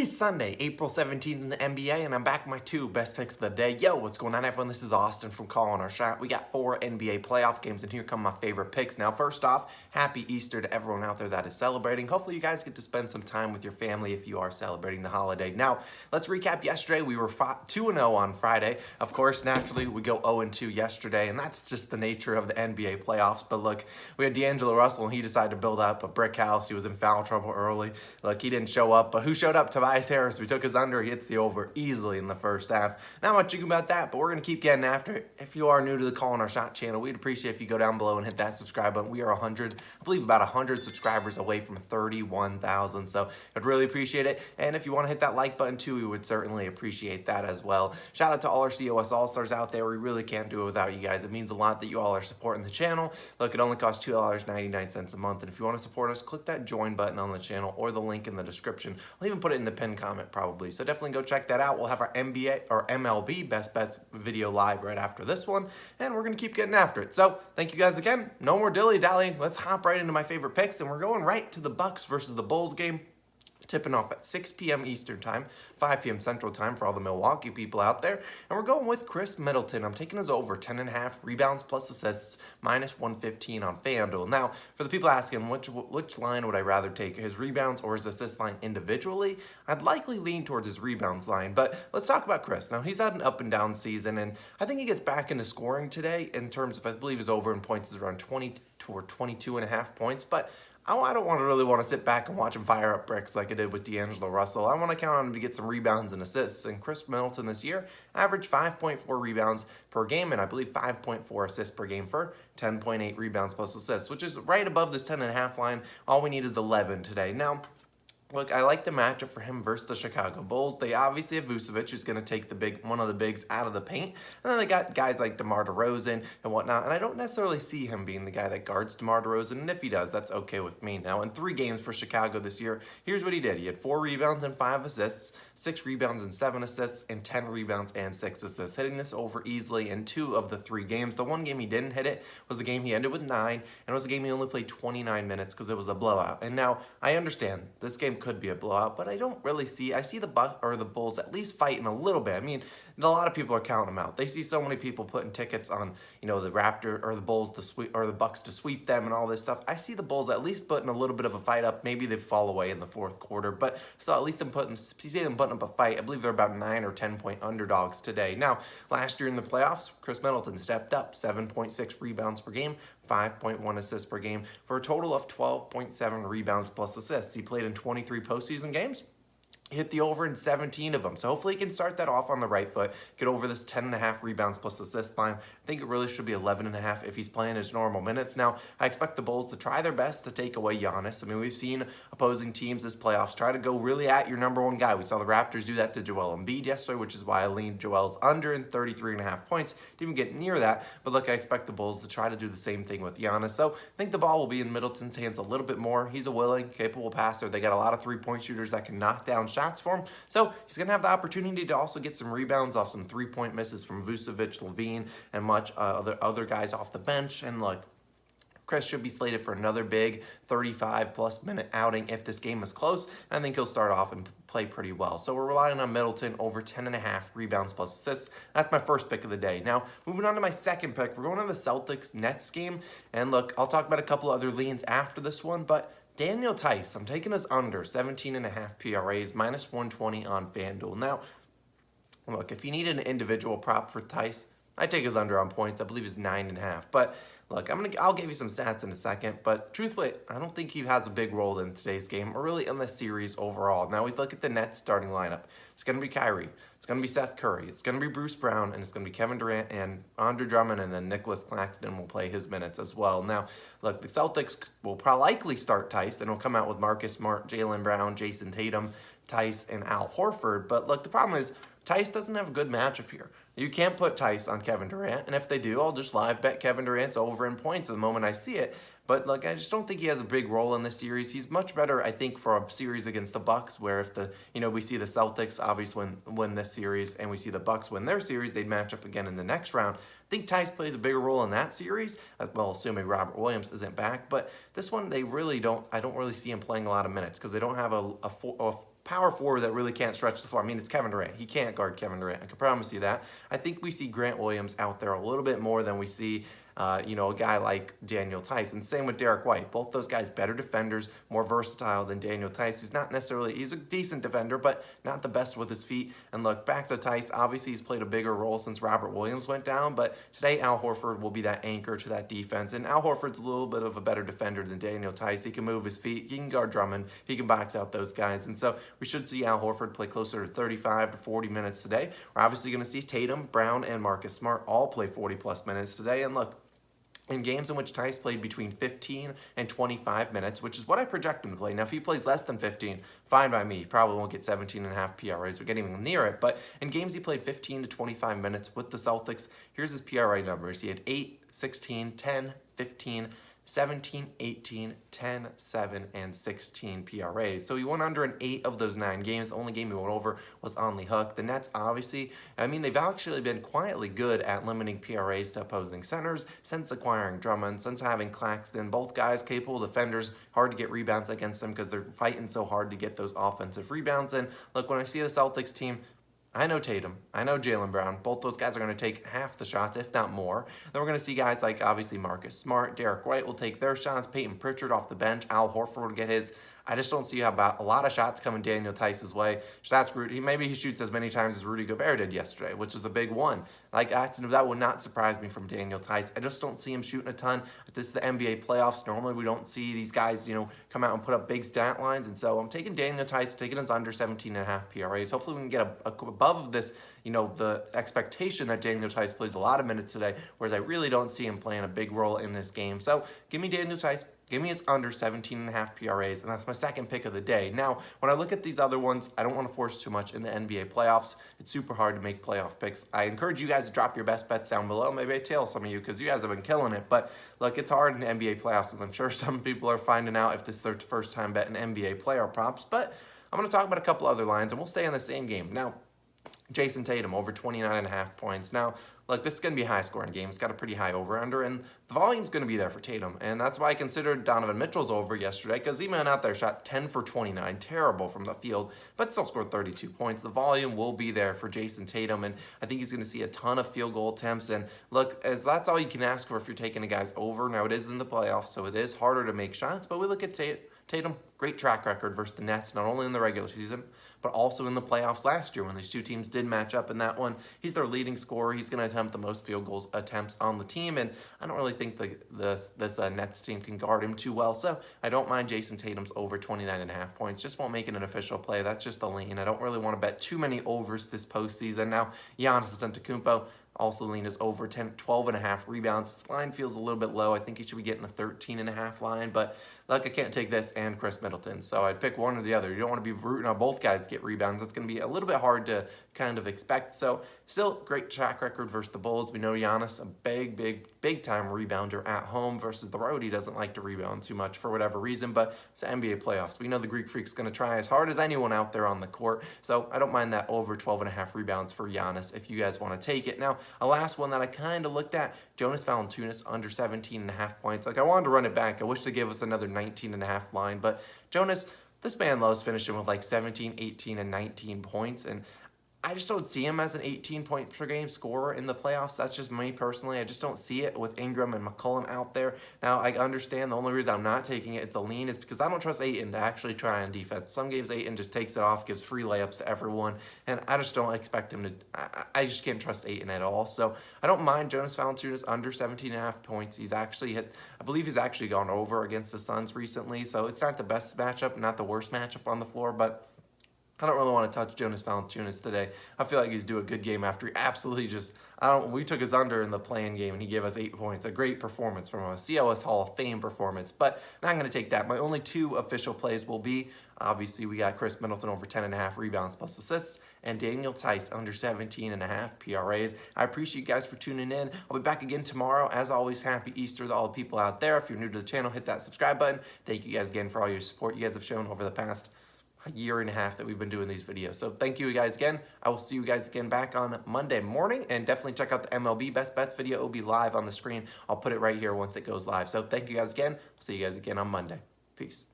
is Sunday, April 17th in the NBA, and I'm back with my two best picks of the day. Yo, what's going on, everyone? This is Austin from Calling Our Shot. We got 4 NBA playoff games, and here come my favorite picks. Now, first off, happy Easter to everyone out there that is celebrating. Hopefully, you guys get to spend some time with your family if you are celebrating the holiday. Now, let's recap yesterday. We were 2-0 on Friday. Of course, naturally, we go 0-2 yesterday, and that's just the nature of the NBA playoffs. But look, we had D'Angelo Russell, and he decided to build up a brick house. He was in foul trouble early. Look, he didn't show up, but who showed up? Theis Harris. We took his under. He hits the over easily in the first half. Not much you can about that, but we're going to keep getting after it. If you are new to the Calling Our Shot channel, we'd appreciate if you go down below and hit that subscribe button. We are about 100 subscribers away from 31,000, so I'd really appreciate it. And if you want to hit that like button too, we would certainly appreciate that as well. Shout out to all our COS All-Stars out there. We really can't do it without you guys. It means a lot that you all are supporting the channel. Look, it only costs $2.99 a month, and if you want to support us, click that join button on the channel or the link in the description. I'll even put it in the pinned comment probably. So definitely go check that out. We'll have our NBA or MLB best bets video live right after this one, and we're going to keep getting after it. So thank you guys again. No more dilly-dallying. Let's hop right into my favorite picks, and we're going right to the Bucks versus the Bulls game. Tipping off at 6 p.m. Eastern Time, 5 p.m. Central Time for all the Milwaukee people out there. And we're going with Khris Middleton. I'm taking his over 10.5 rebounds plus assists, minus 115 on FanDuel. Now, for the people asking which line would I rather take, his rebounds or his assist line individually, I'd likely lean towards his rebounds line. But let's talk about Khris. Now, he's had an up and down season, and I think he gets back into scoring today in terms of, I believe his over in points is around 20 or 22.5 points. But I don't really want to sit back and watch him fire up bricks like I did with D'Angelo Russell. I want to count on him to get some rebounds and assists. And Khris Middleton this year averaged 5.4 rebounds per game, and I believe 5.4 assists per game for 10.8 rebounds plus assists, which is right above this 10.5 line. All we need is 11 today. Now, look, I like the matchup for him versus the Chicago Bulls. They obviously have Vucevic, who's going to take one of the bigs out of the paint. And then they got guys like DeMar DeRozan and whatnot. And I don't necessarily see him being the guy that guards DeMar DeRozan. And if he does, that's okay with me. Now, in 3 games for Chicago this year, here's what he did. He had 4 rebounds and 5 assists, 6 rebounds and 7 assists, and 10 rebounds and 6 assists, hitting this over easily in 2 of the 3 games. The one game he didn't hit it was the game he ended with 9, and it was a game he only played 29 minutes because it was a blowout. And now, I understand this game could be a blowout, but I don't really see. I see the Bulls at least fighting a little bit. I mean, a lot of people are counting them out. They see so many people putting tickets on, the Raptor or the Bulls to sweep or the Bucks to sweep them and all this stuff. I see the Bulls at least putting a little bit of a fight up. Maybe they fall away in the 4th quarter, but still at least see them putting up a fight. I believe they're about 9 or 10 point underdogs today. Now, last year in the playoffs, Khris Middleton stepped up, 7.6 rebounds per game, 5.1 assists per game for a total of 12.7 rebounds plus assists. He played in 23 postseason games. Hit the over in 17 of them. So hopefully he can start that off on the right foot, get over this 10.5 rebounds plus assist line. I think it really should be 11.5 if he's playing his normal minutes. Now, I expect the Bulls to try their best to take away Giannis. I mean, we've seen opposing teams this playoffs try to go really at your number 1 guy. We saw the Raptors do that to Joel Embiid yesterday, which is why I leaned Joel's under in 33.5 points. Didn't even get near that. But look, I expect the Bulls to try to do the same thing with Giannis. So I think the ball will be in Middleton's hands a little bit more. He's a willing, capable passer. They got a lot of 3-point shooters that can knock down shots for him. So he's going to have the opportunity to also get some rebounds off some 3-point misses from Vucevic, Levine, and much other guys off the bench. And look, Khris should be slated for another big 35-plus minute outing if this game is close. And I think he'll start off and play pretty well. So we're relying on Middleton over 10.5 rebounds plus assists. That's my first pick of the day. Now, moving on to my second pick, we're going to the Celtics-Nets game. And look, I'll talk about a couple other leans after this one, but Daniel Theis, I'm taking his under 17.5 PRAs, minus 120 on FanDuel. Now, look, if you need an individual prop for Theis, I take his under on points. I believe it's 9.5. But look, I'll give you some stats in a second. But truthfully, I don't think he has a big role in today's game or really in this series overall. Now we look at the Nets starting lineup. It's going to be Kyrie. It's going to be Seth Curry. It's going to be Bruce Brown, and it's going to be Kevin Durant and Andre Drummond, and then Nicholas Claxton will play his minutes as well. Now, look, the Celtics will likely start Theis, and will come out with Marcus Smart, Jaylen Brown, Jason Tatum, Theis, and Al Horford. But look, the problem is Theis doesn't have a good matchup here. You can't put Theis on Kevin Durant, and if they do, I'll just live bet Kevin Durant's over in points the moment I see it. But look, I just don't think he has a big role in this series. He's much better, I think, for a series against the Bucks, where if we see the Celtics obviously win this series, and we see the Bucks win their series, they'd match up again in the next round. I think Theis plays a bigger role in that series, well, assuming Robert Williams isn't back. But this one, I don't really see him playing a lot of minutes because they don't have a power forward that really can't stretch the floor. I mean, it's Kevin Durant. He can't guard Kevin Durant. I can promise you that. I think we see Grant Williams out there a little bit more than we see a guy like Daniel Theis. And same with Derek White. Both those guys better defenders, more versatile than Daniel Theis, who's not necessarily, he's a decent defender, but not the best with his feet. And look, back to Theis, obviously he's played a bigger role since Robert Williams went down, but today Al Horford will be that anchor to that defense. And Al Horford's a little bit of a better defender than Daniel Theis. He can move his feet, he can guard Drummond, he can box out those guys. And so we should see Al Horford play closer to 35 to 40 minutes today. We're obviously going to see Tatum, Brown, and Marcus Smart all play 40-plus minutes today. And look, in games in which Theis played between 15 and 25 minutes, which is what I project him to play. Now, if he plays less than 15, fine by me. He probably won't get 17.5 PRAs or get even near it. But in games he played 15 to 25 minutes with the Celtics, here's his PRA numbers. He had 8, 16, 10, 15, 17, 18, 10, 7, and 16 PRAs. So he went under in 8 of those 9 games. The only game he went over was on the hook. The Nets, obviously, I mean, they've actually been quietly good at limiting PRAs to opposing centers since acquiring Drummond, since having Claxton. Both guys capable defenders, hard to get rebounds against them because they're fighting so hard to get those offensive rebounds. And look, when I see the Celtics team, I know Tatum, I know Jaylen Brown. Both those guys are going to take half the shots, if not more. Then we're going to see guys like, obviously, Marcus Smart, Derek White will take their shots, Peyton Pritchard off the bench, Al Horford will get his. I just don't see how about a lot of shots coming Daniel Theis's way. Maybe he shoots as many times as Rudy Gobert did yesterday, which was a big one. Like that would not surprise me from Daniel Theis. I just don't see him shooting a ton. This is the NBA playoffs. Normally we don't see these guys, come out and put up big stat lines. And so I'm taking Daniel Theis, taking his under 17.5 PRAs. Hopefully we can get above this, the expectation that Daniel Theis plays a lot of minutes today, whereas I really don't see him playing a big role in this game. So give me Daniel Theis. Give me his under 17.5 PRAs, and that's my second pick of the day. Now, when I look at these other ones, I don't want to force too much in the NBA playoffs. It's super hard to make playoff picks. I encourage you guys to drop your best bets down below. Maybe I tail some of you because you guys have been killing it. But look, it's hard in the NBA playoffs, as I'm sure some people are finding out if this is their first time betting NBA player props. But I'm going to talk about a couple other lines, and we'll stay on the same game. Now, Jason Tatum, over 29.5 points. Now, look, this is going to be a high-scoring game. It's got a pretty high over-under, and the volume's going to be there for Tatum. And that's why I considered Donovan Mitchell's over yesterday, because he went out there, shot 10 for 29, terrible from the field, but still scored 32 points. The volume will be there for Jason Tatum, and I think he's going to see a ton of field goal attempts. And look, as that's all you can ask for if you're taking a guy's over. Now, it is in the playoffs, so it is harder to make shots, but we look at Tatum, great track record versus the Nets, not only in the regular season, but also in the playoffs last year when these two teams did match up in that one. He's their leading scorer. He's going to attempt the most field goals attempts on the team, and I don't really think this Nets team can guard him too well, so I don't mind Jason Tatum's over 29.5 points. Just won't make it an official play. That's just a lean. I don't really want to bet too many overs this postseason. Now, Giannis Antetokounmpo, also lean is over 12.5 rebounds. This line feels a little bit low. I think he should be getting a 13.5 line, but look, I can't take this and Chris Middleton, so I'd pick one or the other. You don't want to be rooting on both guys to get rebounds. That's going to be a little bit hard to kind of expect. So still great track record versus the Bulls. We know Giannis, a big time rebounder at home versus the road. He doesn't like to rebound too much for whatever reason, but it's the NBA playoffs. We know the Greek Freak's going to try as hard as anyone out there on the court, so I don't mind that over 12.5 rebounds for Giannis if you guys want to take it. Now, a last one that I kind of looked at, Jonas Valanciunas under 17.5 points. Like, I wanted to run it back. I wish they gave us another 19.5 line, but Jonas, this man loves finishing with like 17, 18, and 19 points, and I just don't see him as an 18-point per game scorer in the playoffs. That's just me personally. I just don't see it with Ingram and McCollum out there. Now, I understand the only reason I'm not taking it's a lean is because I don't trust Ayton to actually try on defense. Some games Ayton just takes it off, gives free layups to everyone, and I just don't expect him to. I just can't trust Ayton at all. So I don't mind Jonas Valanciunas under 17.5 points. He's actually hit, I believe he's actually gone over against the Suns recently. So it's not the best matchup, not the worst matchup on the floor, but I don't really want to touch Jonas Valanciunas today. I feel like he's doing a good game after he absolutely we took his under in the play-in game and he gave us 8 points. A great performance from a COS Hall of Fame performance, but I'm not going to take that. My only 2 official plays will be, obviously, we got Chris Middleton over 10.5 rebounds plus assists and Daniel Theis under 17.5 PRAs. I appreciate you guys for tuning in. I'll be back again tomorrow. As always, happy Easter to all the people out there. If you're new to the channel, hit that subscribe button. Thank you guys again for all your support you guys have shown over the past year and a half that we've been doing these videos. So thank you guys again. I will see you guys again back on Monday morning, and definitely check out the MLB Best Bets video. It will be live on the screen. I'll put it right here once it goes live. So thank you guys again. I'll see you guys again on Monday. Peace.